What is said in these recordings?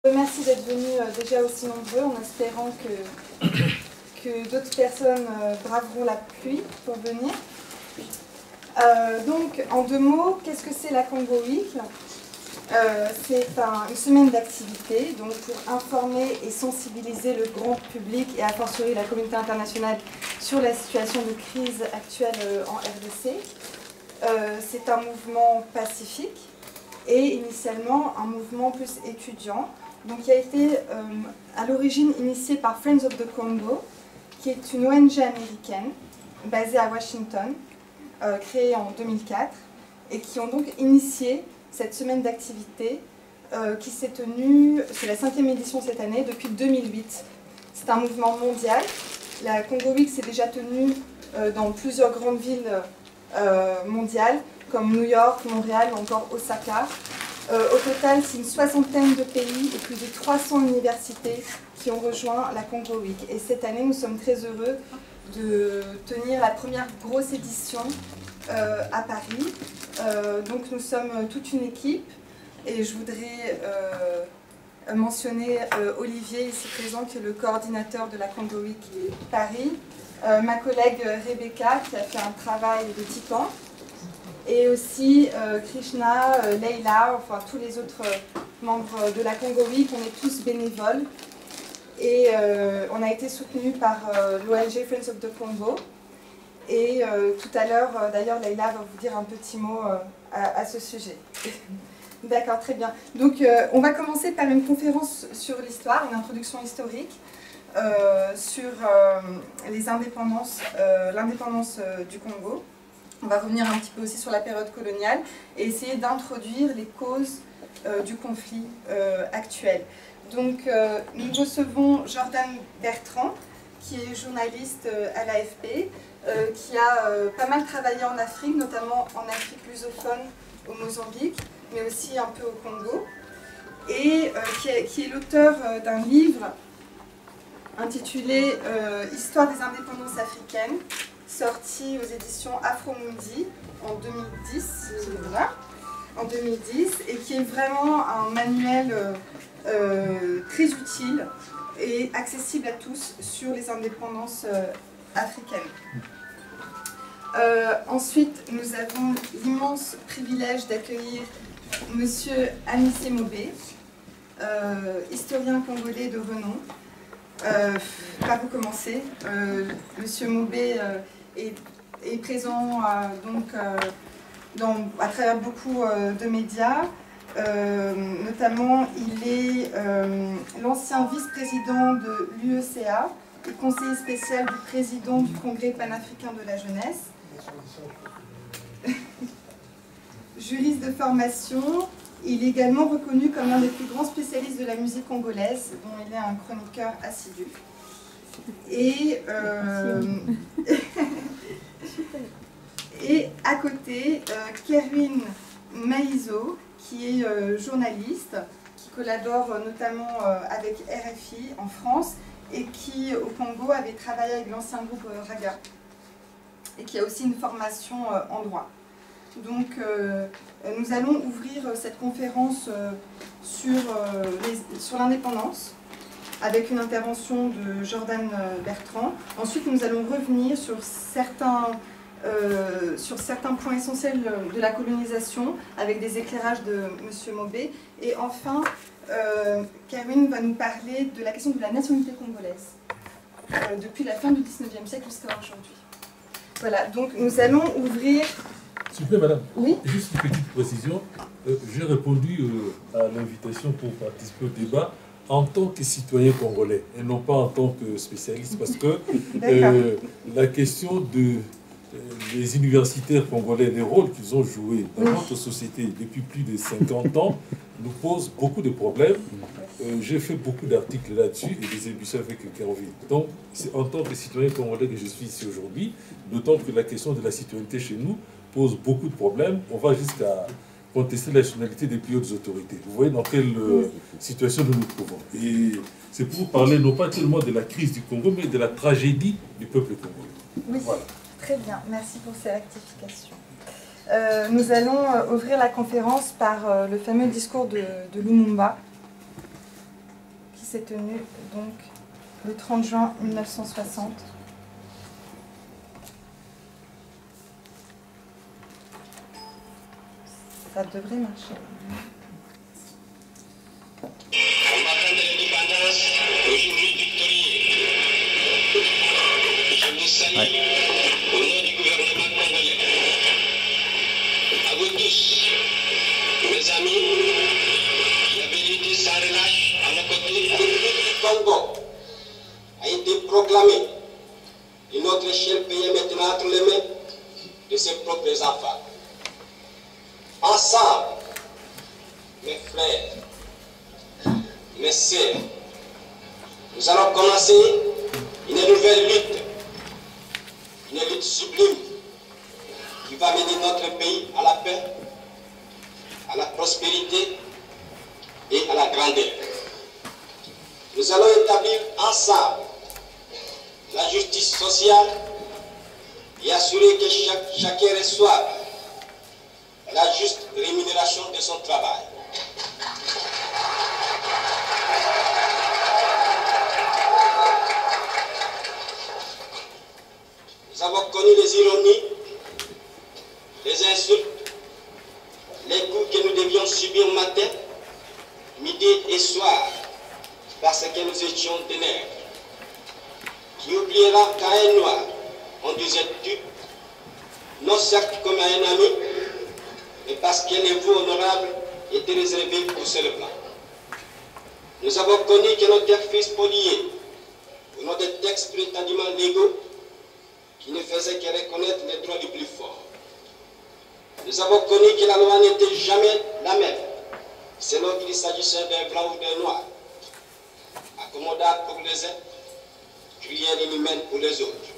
Merci d'être venus déjà aussi nombreux, en espérant que d'autres personnes braveront la pluie pour venir. Donc, en 2 mots, qu'est-ce que c'est la Congo Week? C'est une semaine d'activité donc pour informer et sensibiliser le grand public et a fortiori la communauté internationale sur la situation de crise actuelle en RDC. C'est un mouvement pacifique et initialement un mouvement plus étudiant. Donc, qui a été à l'origine initié par Friends of the Congo, qui est une ONG américaine basée à Washington, créée en 2004, et qui ont donc initié cette semaine d'activité qui s'est tenue, c'est la 5e édition cette année, depuis 2008. C'est un mouvement mondial. La Congo Week s'est déjà tenue dans plusieurs grandes villes mondiales, comme New York, Montréal ou encore Osaka. Au total, c'est une 60aine de pays et plus de 300 universités qui ont rejoint la Congo Week. Et cette année, nous sommes très heureux de tenir la première grosse édition à Paris. Donc nous sommes toute une équipe et je voudrais mentionner Olivier, ici présent, qui est le coordinateur de la Congo Week Paris, ma collègue Rebecca, qui a fait un travail de titan, et aussi Krishna, Leila, enfin tous les autres membres de la Congo Week. On est tous bénévoles et on a été soutenus par l'ONG Friends of the Congo. Et tout à l'heure, d'ailleurs, Leila va vous dire un petit mot à ce sujet. D'accord, très bien. Donc on va commencer par une conférence sur l'histoire, une introduction historique sur les indépendances, l'indépendance du Congo. On va revenir un petit peu aussi sur la période coloniale et essayer d'introduire les causes du conflit actuel. Donc, nous recevons Jordan Bertrand, qui est journaliste à l'AFP, qui a pas mal travaillé en Afrique, notamment en Afrique lusophone, au Mozambique, mais aussi un peu au Congo, et qui est l'auteur d'un livre intitulé « Histoire des indépendances africaines », sorti aux éditions Afromundi en 2010, et qui est vraiment un manuel très utile et accessible à tous sur les indépendances africaines. Ensuite, nous avons l'immense privilège d'accueillir Monsieur Amissé Mobé, historien congolais de renom. Par où commencer? Monsieur Mobé est présent à travers beaucoup de médias. Notamment, il est l'ancien vice-président de l'UECA et conseiller spécial du président du Congrès panafricain de la jeunesse. Juriste de formation, il est également reconnu comme l'un des plus grands spécialistes de la musique congolaise, dont il est un chroniqueur assidu. Et à côté, Kerwin Maïzo, qui est journaliste, qui collabore notamment avec RFI en France et qui, au Congo, avait travaillé avec l'ancien groupe Raga et qui a aussi une formation en droit. Donc, nous allons ouvrir cette conférence sur l'indépendance avec une intervention de Jordan Bertrand. Ensuite, nous allons revenir sur certains points essentiels de la colonisation avec des éclairages de M. Mobé. Et enfin, Kerwin va nous parler de la question de la nationalité congolaise depuis la fin du 19e siècle jusqu'à aujourd'hui. Voilà, donc nous allons ouvrir... S'il vous plaît, madame. Oui. Juste une petite précision. J'ai répondu à l'invitation pour participer au débat en tant que citoyen congolais et non pas en tant que spécialiste, parce que la question des universitaires congolais, les rôles qu'ils ont joués dans notre société depuis plus de 50 ans, nous pose beaucoup de problèmes. J'ai fait beaucoup d'articles là-dessus et des émissions avec Kerwin. Donc, c'est en tant que citoyen congolais que je suis ici aujourd'hui, d'autant que la question de la citoyenneté chez nous pose beaucoup de problèmes. On va jusqu'à contester la nationalité des plus hautes autorités. Vous voyez dans quelle situation nous nous trouvons. Et c'est pour parler non pas tellement de la crise du Congo, mais de la tragédie du peuple congolais. Oui, voilà. Très bien. Merci pour ces rectifications. Nous allons ouvrir la conférence par le fameux discours de Lumumba, s'est tenu donc le 30 juin 1960. Ça devrait marcher. Au matin de l'indépendance, aujourd'hui victorieux, je vous salue au nom du gouvernement congolais. À vous tous, mes amis, la vérité sans relâche à nos côtés. La République du Congo a été proclamée et notre cher pays est maintenant entre les mains de ses propres enfants. Ensemble, mes frères, mes sœurs, nous allons commencer une nouvelle lutte, une lutte sublime qui va mener notre pays à la paix, à la prospérité et à la grandeur. Nous allons établir ensemble la justice sociale et assurer que chacun reçoive la juste rémunération de son travail. Nous avons connu les ironies, les insultes, les coups que nous devions subir matin, midi et soir, parce que nous étions des nègres. Qui oubliera qu'à un noir, on disait tu, non certes comme à un ami, mais parce que les voix honorables étaient réservés pour ceux blancs. Nous avons connu que notre fils spoliés, au nom des textes prétendument légaux, qui ne faisaient que reconnaître les droits les plus forts. Nous avons connu que la loi n'était jamais la même, selon qu'il s'agissait d'un blanc ou d'un noir, accommodable pour les uns, cruel et inhumaine pour les autres.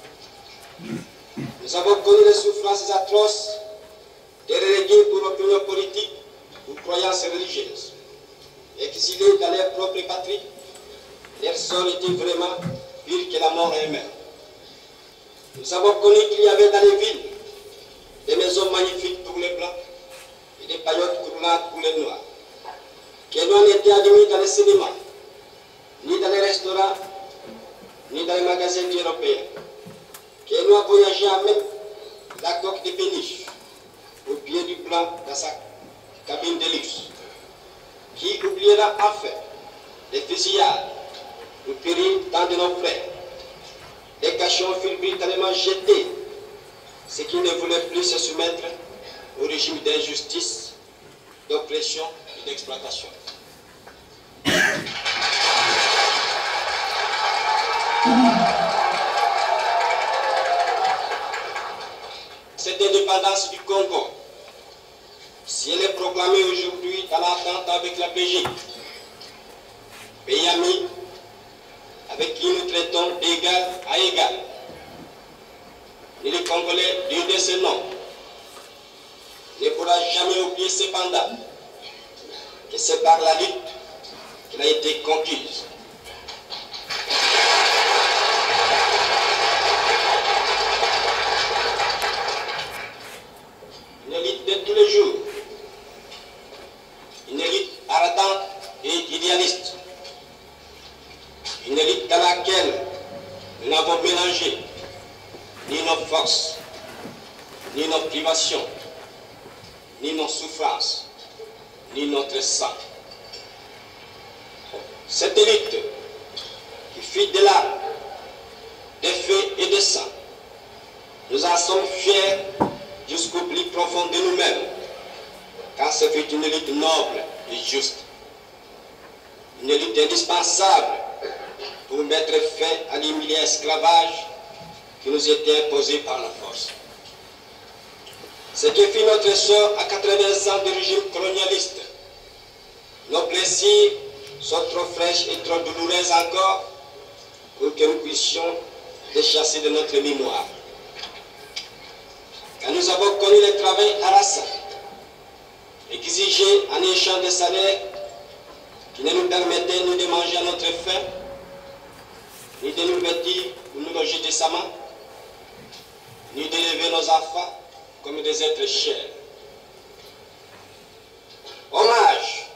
Nous avons connu les souffrances atroces des relégués pour opinion politique ou croyances religieuses. Exilés dans leur propre patrie, leur sort était vraiment pire que la mort elle-même. Nous avons connu qu'il y avait dans les villes des maisons magnifiques pour les blancs et des paillotes coulantes pour les noirs. Que nous n'étions admis dans les cinémas, ni dans les restaurants, ni dans les magasins européens. Que nous avons voyagé à même la coque des péniches, au pied du blanc dans sa cabine de luxe. Qui oubliera enfin les fusillades, le péril tant de nos frères, les cachons furent brutalement jetés, ceux qui ne voulaient plus se soumettre au régime d'injustice, d'oppression et d'exploitation. Cette indépendance du Congo, si elle est proclamée aujourd'hui dans l'entente avec la Belgique, pays ami avec qui nous traitons d'égal à égal, et les Congolais digne de ce nom ne pourra jamais oublier cependant que c'est par la lutte qu'elle a été conquise. Une élite de tous les jours, une élite ardente et idéaliste, une élite dans laquelle nous n'avons mélangé ni nos forces, ni nos privations, ni nos souffrances, ni notre sang. Cette élite qui fit de l'âme, des feux et des sang, nous en sommes fiers jusqu'au plus profond de nous-mêmes, car ce fut une élite noble et juste, une élite indispensable pour mettre fin à l'humiliant esclavage qui nous était imposé par la force. Ce qui fit notre sort à 80 ans de régime colonialiste. Nos blessures sont trop fraîches et trop douloureuses encore pour que nous puissions les chasser de notre mémoire. Quand nous avons connu le travail harassant, exigé en échange de salaire qui ne nous permettait ni de manger à notre faim, ni de nous vêtir ou nous loger décemment, ni d'élever nos enfants comme des êtres chers. Hommage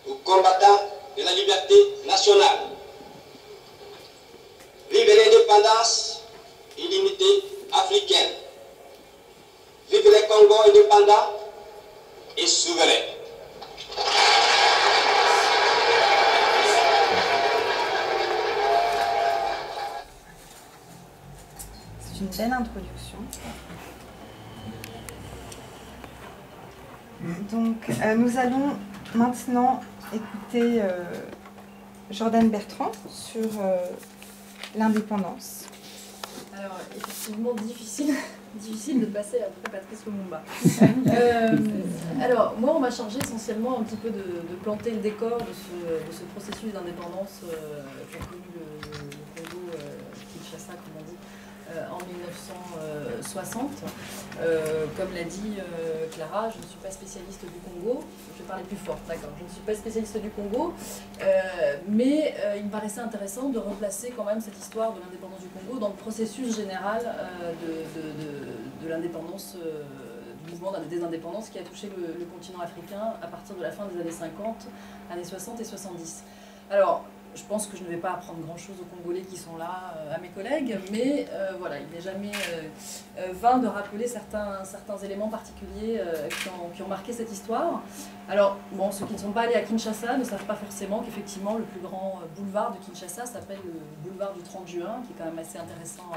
aux combattants de la liberté nationale. Vive l'indépendance et l'unité africaine. Vive les Congos indépendants et souverains. C'est une belle introduction. Donc, nous allons maintenant écouter Jordan Bertrand sur l'indépendance. Alors, effectivement, difficile de passer après Patrice Lumumba. Alors, moi, on m'a chargé essentiellement un petit peu de planter le décor de ce processus d'indépendance qu'a connu le Congo, Kinshasa, comme on dit, en 1960. Comme l'a dit Clara, je ne suis pas spécialiste du Congo. Je vais parler plus fort, d'accord. Je ne suis pas spécialiste du Congo, mais il me paraissait intéressant de replacer quand même cette histoire de l'indépendance du Congo dans le processus général de l'indépendance, du mouvement des indépendances qui a touché le continent africain à partir de la fin des années 50, années 60 et 70. Alors, je pense que je ne vais pas apprendre grand-chose aux Congolais qui sont là, à mes collègues, mais voilà, il n'est jamais vain de rappeler certains éléments particuliers qui ont marqué cette histoire. Alors, bon, ceux qui ne sont pas allés à Kinshasa ne savent pas forcément qu'effectivement, le plus grand boulevard de Kinshasa s'appelle le boulevard du 30 juin, qui est quand même assez intéressant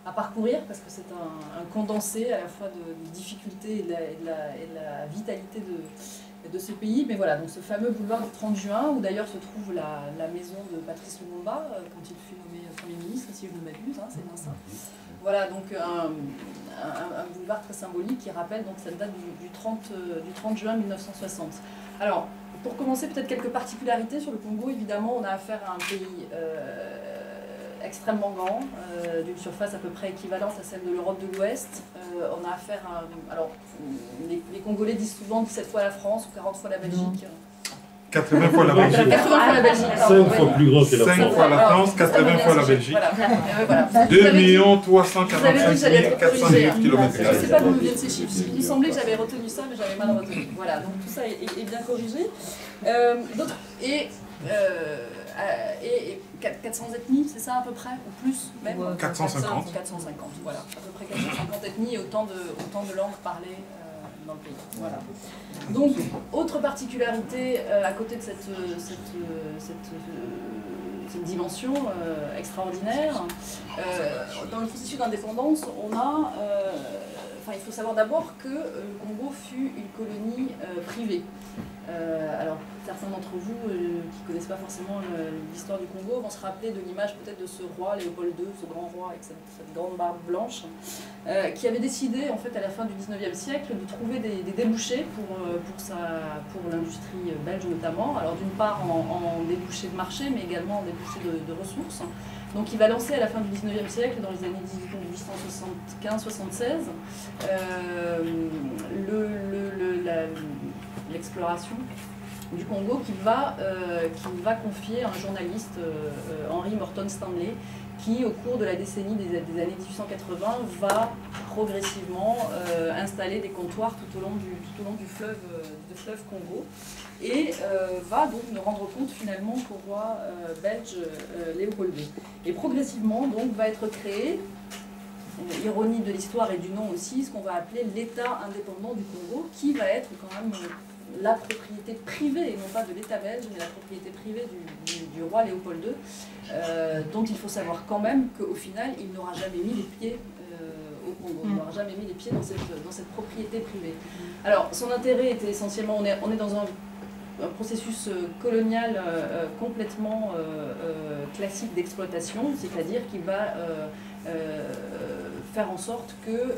à parcourir, parce que c'est un condensé à la fois de difficultés et de la vitalité de ce pays. Mais voilà, donc ce fameux boulevard du 30 juin, où d'ailleurs se trouve la maison de Patrice Lumumba, quand il fut nommé Premier ministre, si je ne m'abuse, hein, c'est bien ça. Voilà, donc un boulevard très symbolique qui rappelle donc cette date du 30 juin 1960. Alors, pour commencer, peut-être quelques particularités sur le Congo. Évidemment, on a affaire à un pays extrêmement grand, d'une surface à peu près équivalente à celle de l'Europe de l'Ouest. On a affaire à... Alors, les Congolais disent souvent 17 fois la France ou 40 fois la Belgique. 80 fois la Belgique. 80 fois la Belgique. 5 fois plus grand que la 5 France. fois la France, 80 fois la Belgique. Voilà. 2 345 408 km². Je ne sais pas d'où viennent ces chiffres. Il semblait que j'avais retenu ça, mais j'avais mal retenu. Voilà, donc tout ça est bien corrigé. Et 400 ethnies, c'est ça à peu près, ou plus même 450. 450, voilà. À peu près 450 ethnies et autant de langues parlées dans le pays. Voilà. Donc, autre particularité à côté de cette dimension extraordinaire, dans le processus d'indépendance, on a... il faut savoir d'abord que le Congo fut une colonie privée. Alors, certains d'entre vous qui ne connaissent pas forcément l'histoire du Congo vont se rappeler de l'image peut-être de ce roi Léopold II, ce grand roi avec cette grande barbe blanche, qui avait décidé en fait à la fin du 19e siècle de trouver des débouchés pour l'industrie belge notamment. Alors d'une part en débouchés de marché, mais également en débouchés de ressources. Donc il va lancer à la fin du 19e siècle, dans les années 1875-76, l'exploration du Congo qu'il va confier à un journaliste, Henry Morton Stanley, qui au cours de la décennie des années 1880 va progressivement installer des comptoirs tout au long du fleuve Congo et va donc nous rendre compte finalement qu'au roi belge Léopold II. Et progressivement donc va être créé, ironie de l'histoire et du nom aussi, ce qu'on va appeler l'État indépendant du Congo, qui va être quand même la propriété privée, et non pas de l'État belge, mais la propriété privée du roi Léopold II, dont il faut savoir quand même qu'au final, il n'aura jamais mis les pieds au Congo, il n'aura jamais mis les pieds dans cette propriété privée. Alors, son intérêt était essentiellement, on est dans un processus colonial complètement classique d'exploitation, c'est-à-dire qu'il va faire en sorte que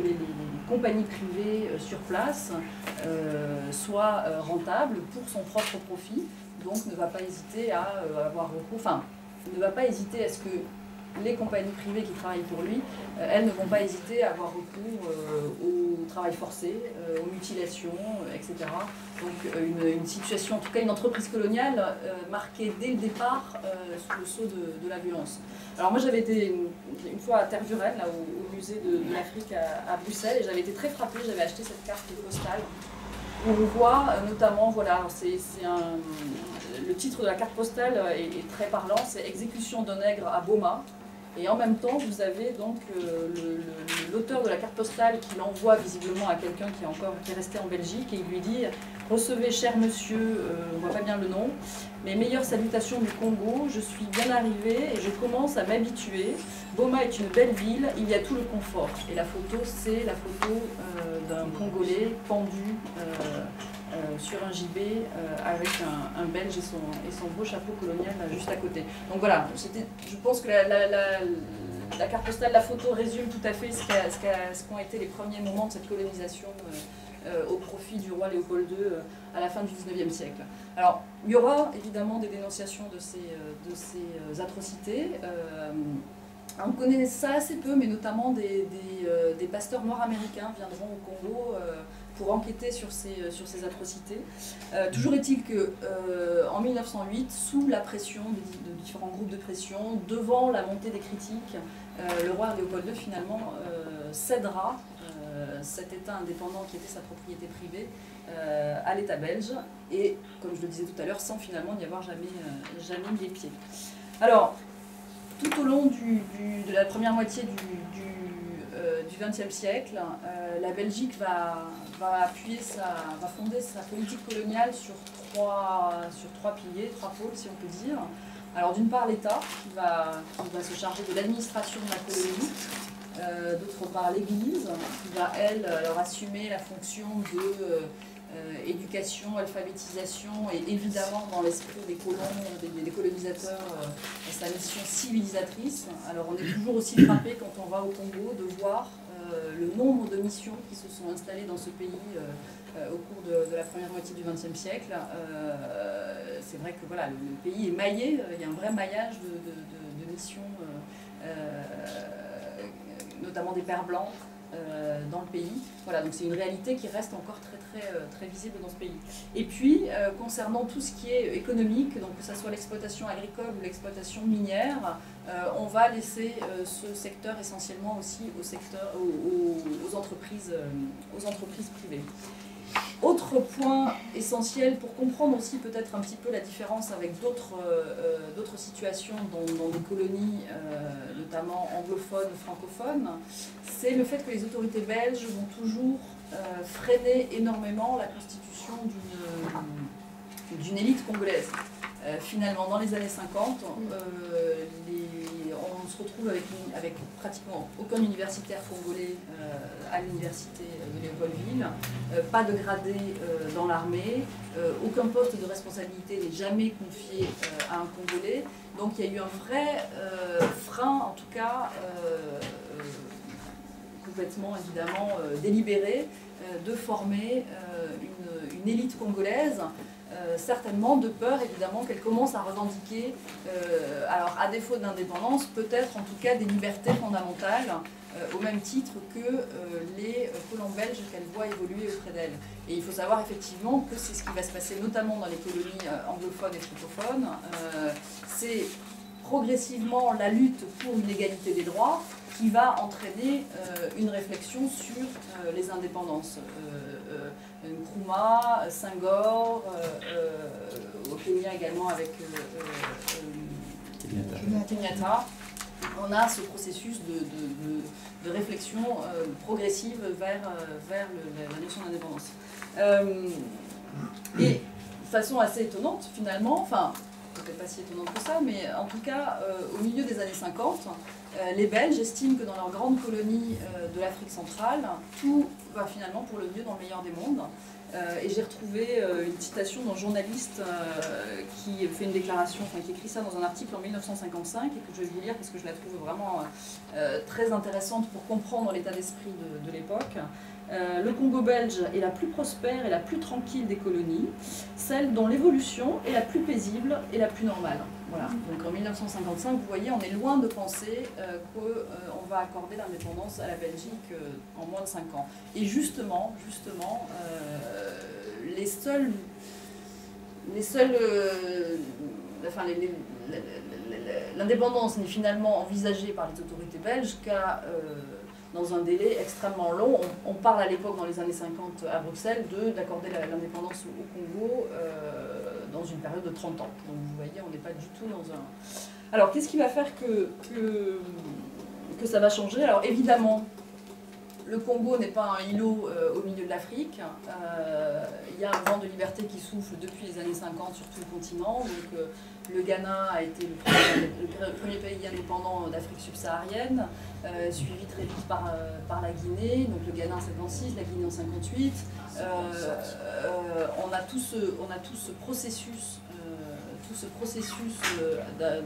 les compagnies privées sur place soient rentables pour son propre profit, donc ne va pas hésiter à avoir recours, ne va pas hésiter à ce que les compagnies privées qui travaillent pour lui, elles ne vont pas hésiter à avoir recours au travail forcé, aux mutilations, etc. Donc une situation, en tout cas une entreprise coloniale marquée dès le départ sous le sceau de la violence. Alors moi j'avais été une fois à Tervuren, là, au musée de l'Afrique à Bruxelles, et j'avais été très frappée, j'avais acheté cette carte postale où on voit notamment, voilà, le titre de la carte postale est très parlant, c'est Exécution d'un nègre à Boma. Et en même temps, vous avez donc l'auteur de la carte postale qui l'envoie visiblement à quelqu'un qui est resté en Belgique et il lui dit « Recevez, cher monsieur, on ne voit pas bien le nom, mes meilleures salutations du Congo, je suis bien arrivé et je commence à m'habituer. Boma est une belle ville, il y a tout le confort. » Et la photo, c'est la photo d'un Congolais pendu sur un gibet avec un Belge et son beau chapeau colonial juste à côté. Donc voilà, je pense que la carte postale, la photo résume tout à fait ce qu'ont été les premiers moments de cette colonisation au profit du roi Léopold II à la fin du XIXe siècle. Alors, il y aura évidemment des dénonciations de ces atrocités. On connaît ça assez peu, mais notamment des pasteurs noirs américains viendront au Congo pour enquêter sur ces atrocités. Toujours est-il qu'en 1908, sous la pression de différents groupes de pression, devant la montée des critiques, le roi Léopold II finalement cédera cet État indépendant qui était sa propriété privée à l'État belge, et comme je le disais tout à l'heure, sans finalement n'y avoir jamais mis les pieds. Alors, tout au long de la première moitié du XXe siècle, la Belgique va fonder sa politique coloniale sur trois piliers, trois pôles si on peut dire. Alors d'une part l'État qui va se charger de l'administration de la colonie, d'autre part l'Église qui va elle alors assumer la fonction de éducation, alphabétisation et évidemment dans l'esprit des colons, des colonisateurs, sa mission civilisatrice. Alors on est toujours aussi frappé quand on va au Congo de voir le nombre de missions qui se sont installées dans ce pays au cours de la première moitié du XXe siècle. C'est vrai que voilà, le pays est maillé, il y a un vrai maillage de missions, notamment des pères blancs, dans le pays. Voilà, donc c'est une réalité qui reste encore très visible dans ce pays. Et puis, concernant tout ce qui est économique, donc que ce soit l'exploitation agricole ou l'exploitation minière, on va laisser ce secteur essentiellement aussi aux entreprises privées. Autre point essentiel pour comprendre aussi peut-être un petit peu la différence avec d'autres situations dans des colonies, notamment anglophones, francophones, c'est le fait que les autorités belges vont toujours freiner énormément la constitution d'une élite congolaise. Finalement, dans les années 50, on se retrouve avec pratiquement aucun universitaire congolais à l'université de Léopoldville, pas de gradé dans l'armée, aucun poste de responsabilité n'est jamais confié à un Congolais. Donc il y a eu un vrai frein, en tout cas complètement évidemment délibéré, de former une élite congolaise. Certainement de peur évidemment qu'elle commence à revendiquer, alors à défaut d'indépendance, peut-être en tout cas des libertés fondamentales, au même titre que les colons belges qu'elle voit évoluer auprès d'elle. Et il faut savoir effectivement que c'est ce qui va se passer notamment dans les colonies anglophones et francophones. C'est progressivement la lutte pour une égalité des droits qui va entraîner une réflexion sur les indépendances. Nkrumah, Senghor, au Kenya également avec Kenyatta. On a ce processus de réflexion progressive vers la notion d'indépendance. Et de façon assez étonnante finalement, enfin peut-être pas si étonnante que ça, mais en tout cas au milieu des années 50, les Belges estiment que dans leur grande colonie de l'Afrique centrale, tout va finalement pour le mieux dans le meilleur des mondes. Et j'ai retrouvé une citation d'un journaliste qui fait une déclaration, enfin qui écrit ça dans un article en 1955 et que je vais vous lire parce que je la trouve vraiment très intéressante pour comprendre l'état d'esprit de l'époque. Le Congo belge est la plus prospère et la plus tranquille des colonies, celle dont l'évolution est la plus paisible et la plus normale. Voilà. Donc en 1955, vous voyez, on est loin de penser qu'on va accorder l'indépendance à la Belgique en moins de 5 ans. Et justement, l'indépendance n'est finalement envisagée par les autorités belges qu'à dans un délai extrêmement long. On parle à l'époque, dans les années 50, à Bruxelles, d'accorder l'indépendance au Congo dans une période de 30 ans. Donc vous voyez, on n'est pas du tout dans un... Alors, qu'est-ce qui va faire que ça va changer? Alors, évidemment, le Congo n'est pas un îlot au milieu de l'Afrique. Il y a un vent de liberté qui souffle depuis les années 50 sur tout le continent. Donc, le Ghana a été le premier pays indépendant d'Afrique subsaharienne, suivi très vite par la Guinée. Donc, le Ghana en 56, la Guinée en 58. On a tout ce processus de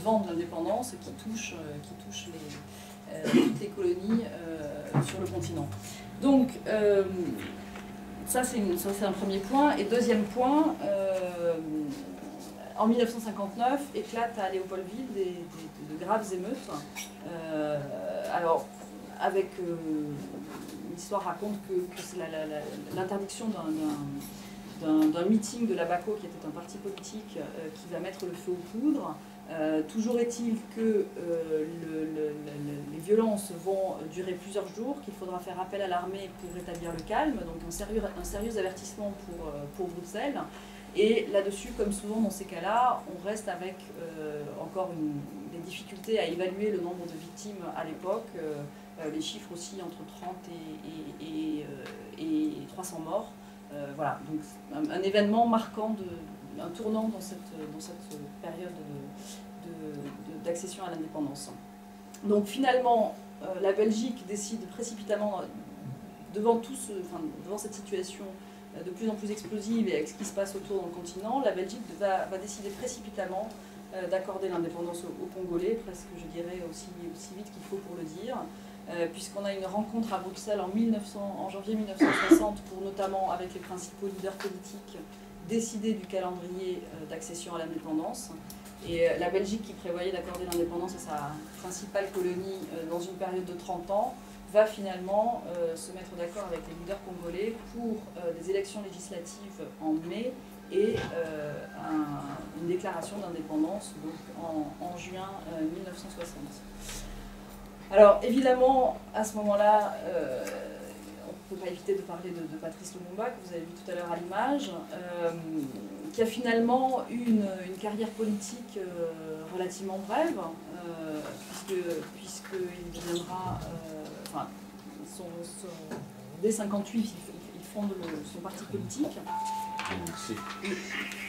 vent de l'indépendance qui touche toutes les colonies sur le continent. Donc, ça c'est un premier point. Et deuxième point, en 1959, éclatent à Léopoldville de graves émeutes. Alors, avec l'histoire raconte que c'est l'interdiction d'un meeting de la BACO, qui était un parti politique, qui va mettre le feu aux poudres. Toujours est-il que les violences vont durer plusieurs jours, qu'il faudra faire appel à l'armée pour rétablir le calme, donc un sérieux avertissement pour Bruxelles. Et là-dessus, comme souvent dans ces cas-là, on reste avec encore des difficultés à évaluer le nombre de victimes à l'époque. Les chiffres aussi entre 30 et 300 morts. Voilà, donc un événement marquant, un tournant dans cette période d'accession à l'indépendance. Donc finalement, la Belgique décide précipitamment, devant cette situation de plus en plus explosive et avec ce qui se passe autour dans le continent, la Belgique va décider précipitamment d'accorder l'indépendance aux Congolais, presque je dirais aussi vite qu'il faut pour le dire. Puisqu'on a une rencontre à Bruxelles en janvier 1960 pour notamment, avec les principaux leaders politiques, décider du calendrier d'accession à l'indépendance. Et la Belgique, qui prévoyait d'accorder l'indépendance à sa principale colonie dans une période de 30 ans, va finalement se mettre d'accord avec les leaders congolais pour des élections législatives en mai et une déclaration d'indépendance en juin 1960. Alors évidemment, à ce moment-là, on ne peut pas éviter de parler de Patrice Lumumba, que vous avez vu tout à l'heure à l'image, qui a finalement eu une carrière politique relativement brève, puisqu'il deviendra, dès 1958, il fonde son parti politique.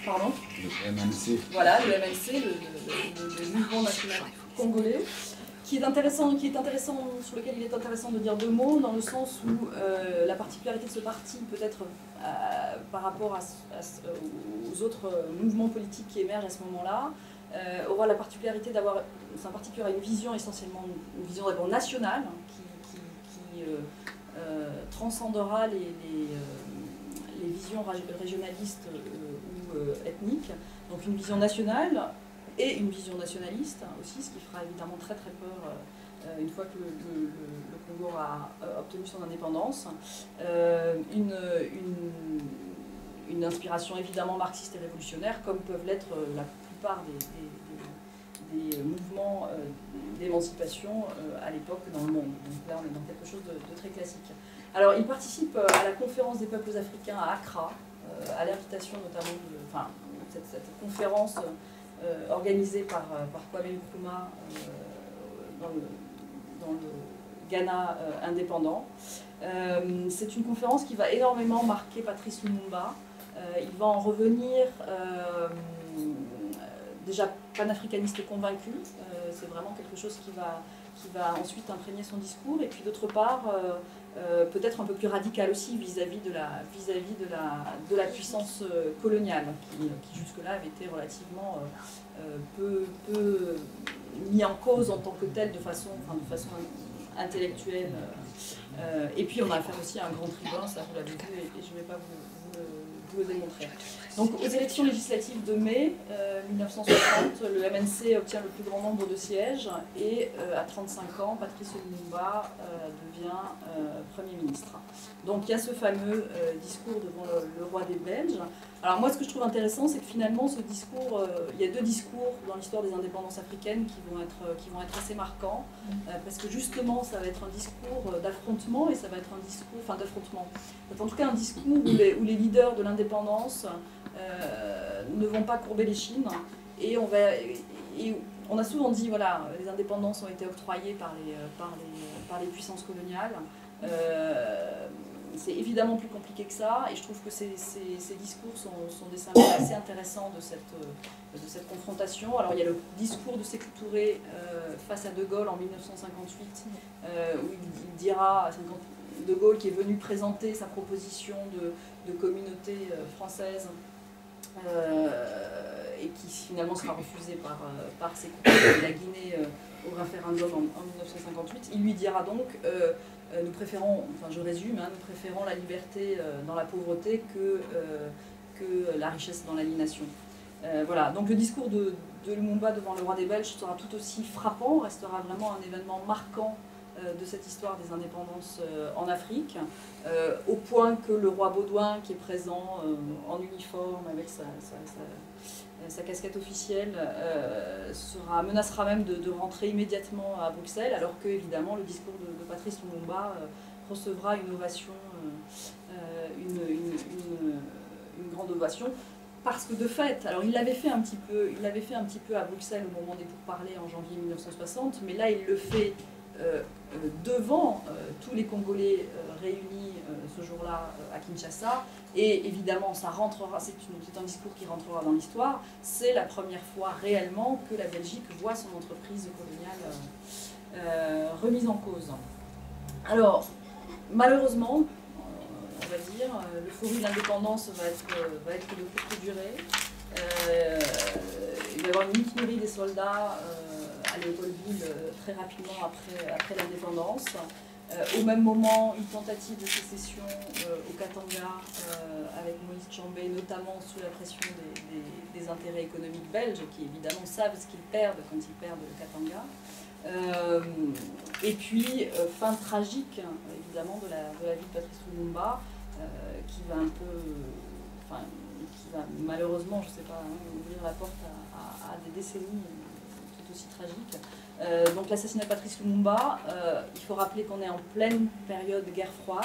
Pardon ? Le MNC. Voilà, le MNC, le Mouvement National Congolais. Qui est intéressant, sur lequel il est intéressant de dire deux mots, dans le sens où la particularité de ce parti, peut-être par rapport aux autres mouvements politiques qui émergent à ce moment-là, aura la particularité d'avoir, c'est un parti qui aura une vision essentiellement, une vision d'abord nationale, qui transcendera les visions régionalistes ou ethniques, donc une vision nationale, et une vision nationaliste aussi, ce qui fera évidemment très très peur une fois que le Congo aura obtenu son indépendance. Une inspiration évidemment marxiste et révolutionnaire, comme peuvent l'être la plupart des mouvements d'émancipation à l'époque dans le monde. Donc là, on est dans quelque chose de très classique. Alors, il participe à la conférence des peuples africains à Accra, à l'invitation notamment de cette conférence organisée par Kwame Nkrumah dans le Ghana indépendant. C'est une conférence qui va énormément marquer Patrice Lumumba. Il va en revenir déjà panafricaniste convaincu. C'est vraiment quelque chose qui va ensuite imprégner son discours. Et puis d'autre part, peut-être un peu plus radical aussi vis-à-vis de la puissance coloniale, qui jusque-là avait été relativement peu mis en cause en tant que telle, de façon intellectuelle. Et puis on a affaire aussi à un grand tribun, ça vous l'avez vu, et je ne vais pas vous vous le démontrer. Donc aux élections législatives de mai 1960, le MNC obtient le plus grand nombre de sièges et à 35 ans, Patrice Lumumba devient Premier ministre. Donc il y a ce fameux discours devant le roi des Belges. Alors moi ce que je trouve intéressant, c'est que finalement ce discours, il y a deux discours dans l'histoire des indépendances africaines qui vont être assez marquants, parce que justement ça va être un discours d'affrontement et ça va être un discours, enfin d'affrontement, en tout cas un discours où les leaders de l'indépendance ne vont pas courber les chines et on a souvent dit voilà, les indépendances ont été octroyées par les puissances coloniales. C'est évidemment plus compliqué que ça et je trouve que ces discours sont des symboles assez intéressants de cette confrontation. Alors il y a le discours de Sékou Touré face à De Gaulle en 1958 où il dira, De Gaulle qui est venu présenter sa proposition de communauté française et qui finalement sera refusée par Sékou Touré de la Guinée au référendum en 1958. Il lui dira donc nous préférons, enfin je résume, nous préférons la liberté dans la pauvreté que la richesse dans l'aliénation. Voilà, donc le discours de Lumumba devant le roi des Belges sera tout aussi frappant, restera vraiment un événement marquant de cette histoire des indépendances en Afrique, au point que le roi Baudouin, qui est présent en uniforme avec sa casquette officielle, menacera même de rentrer immédiatement à Bruxelles, alors que évidemment le discours de Patrice Lumumba recevra une ovation, une grande ovation. Parce que de fait, alors il l'avait fait un petit peu à Bruxelles au moment des pourparlers en janvier 1960, mais là il le fait devant tous les Congolais réunis ce jour-là à Kinshasa, et évidemment ça rentrera, c'est un discours qui rentrera dans l'histoire. C'est la première fois réellement que la Belgique voit son entreprise coloniale remise en cause. Alors malheureusement, on va dire, l'euphorie de l'indépendance va être de courte durée. Il va y avoir une mutinerie des soldats à Léopoldville très rapidement après l'indépendance. Au même moment, une tentative de sécession au Katanga avec Moïse Tshombe, notamment sous la pression des intérêts économiques belges, qui évidemment savent ce qu'ils perdent quand ils perdent le Katanga. Et puis, fin tragique, évidemment, de la vie de Patrice Lumumba, qui va un peu, qui va malheureusement, je ne sais pas, ouvrir la porte à des décennies tout aussi tragiques. Donc l'assassinat de Patrice Lumumba, il faut rappeler qu'on est en pleine période de guerre froide.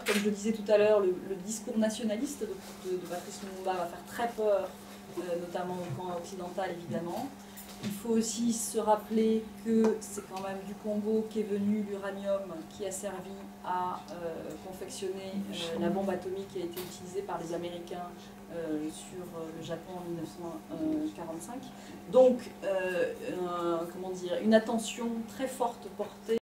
Comme je le disais tout à l'heure, le discours nationaliste de Patrice Lumumba va faire très peur, notamment au camp occidental évidemment. Il faut aussi se rappeler que c'est quand même du Congo qu'est venu l'uranium qui a servi à confectionner la bombe atomique qui a été utilisée par les Américains sur le Japon en 1945. Donc, comment dire, une attention très forte portée